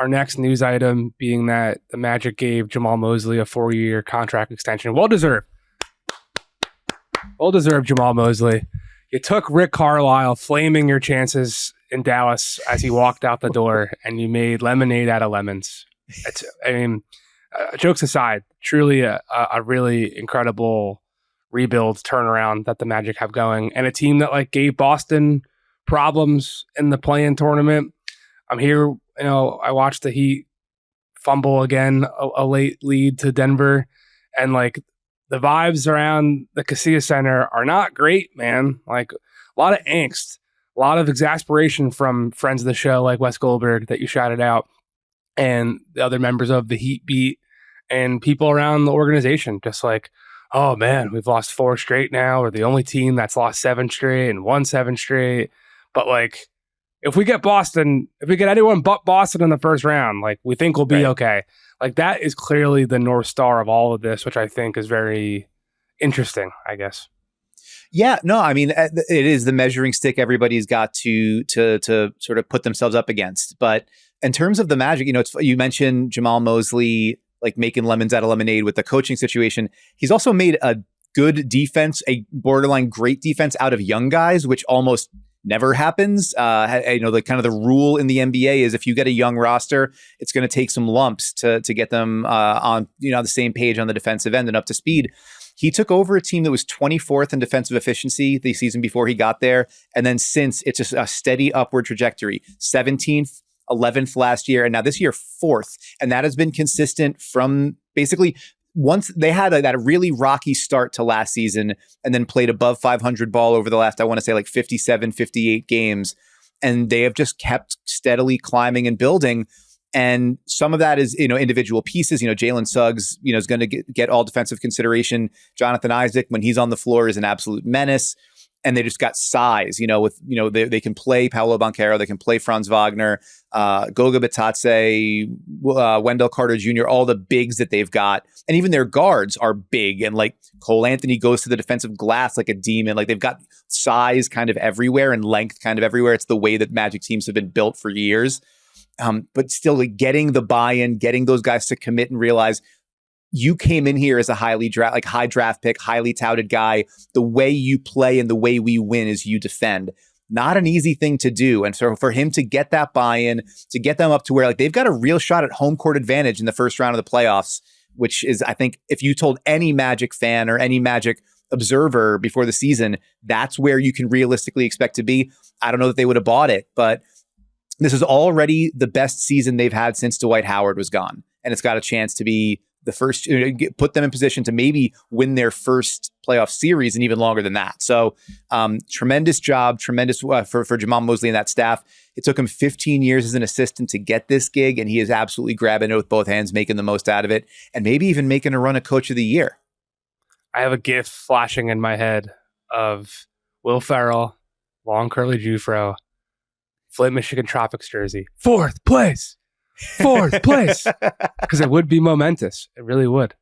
our next news item being that the Magic gave Jamahl Mosley a 4-year contract extension. Well deserved. Well deserved, Jamahl Mosley. You took Rick Carlisle flaming your chances in Dallas as he walked out the door, and you made lemonade out of lemons. Jokes aside, truly a really incredible rebuild turnaround that the Magic have going, and a team that gave Boston problems in the play-in tournament. I'm here, I watched the Heat fumble again, a late lead to Denver, and the vibes around the Casillas Center are not great, man. A lot of angst, a lot of exasperation from friends of the show like Wes Goldberg that you shouted out, and the other members of the Heat beat, and people around the organization just oh man, we've lost 4 straight now. We're the only team that's lost 7 straight and won 7 straight. But if we get Boston, if we get anyone but Boston in the first round, we think we'll be okay. That is clearly the North Star of all of this, which I think is very interesting, I guess. Yeah, no, I mean, it is the measuring stick everybody's got to sort of put themselves up against. But in terms of the Magic, you mentioned Jamahl Mosley, making lemons out of lemonade with the coaching situation. He's also made a good defense, a borderline great defense out of young guys, which almost never happens. The rule in the NBA is if you get a young roster, it's going to take some lumps to get them on the same page on the defensive end and up to speed. He took over a team that was 24th in defensive efficiency the season before he got there, and then since it's just a steady upward trajectory. 17th, 11th last year, and now this year 4th, and that has been consistent from basically. Once they had that really rocky start to last season and then played above 500 ball over the last, I want to say 57, 58 games. And they have just kept steadily climbing and building. And some of that is, individual pieces. Jalen Suggs, is going to get all defensive consideration. Jonathan Isaac, when he's on the floor, is an absolute menace. And they just got size, they can play Paolo Banchero, they can play Franz Wagner, Goga Bitadze, Wendell Carter Jr., all the bigs that they've got. And even their guards are big. And Cole Anthony goes to the defensive glass like a demon. They've got size kind of everywhere and length kind of everywhere. It's the way that Magic teams have been built for years. But still getting the buy-in, getting those guys to commit and realize, you came in here as a high draft pick, highly touted guy. The way you play and the way we win is you defend. Not an easy thing to do. And so for him to get that buy-in, to get them up to where they've got a real shot at home court advantage in the first round of the playoffs, which is, I think, if you told any Magic fan or any Magic observer before the season, that's where you can realistically expect to be. I don't know that they would have bought it, but this is already the best season they've had since Dwight Howard was gone. And it's got a chance to be the first, put them in position to maybe win their first playoff series and even longer than that. So tremendous job, for Jamahl Mosley and that staff. It took him 15 years as an assistant to get this gig, and he is absolutely grabbing it with both hands, making the most out of it, and maybe even making a run at Coach of the Year. I have a gif flashing in my head of Will Ferrell, long curly Jufro, Flint, Michigan Tropics jersey, 4th place. Because it would be momentous. It really would.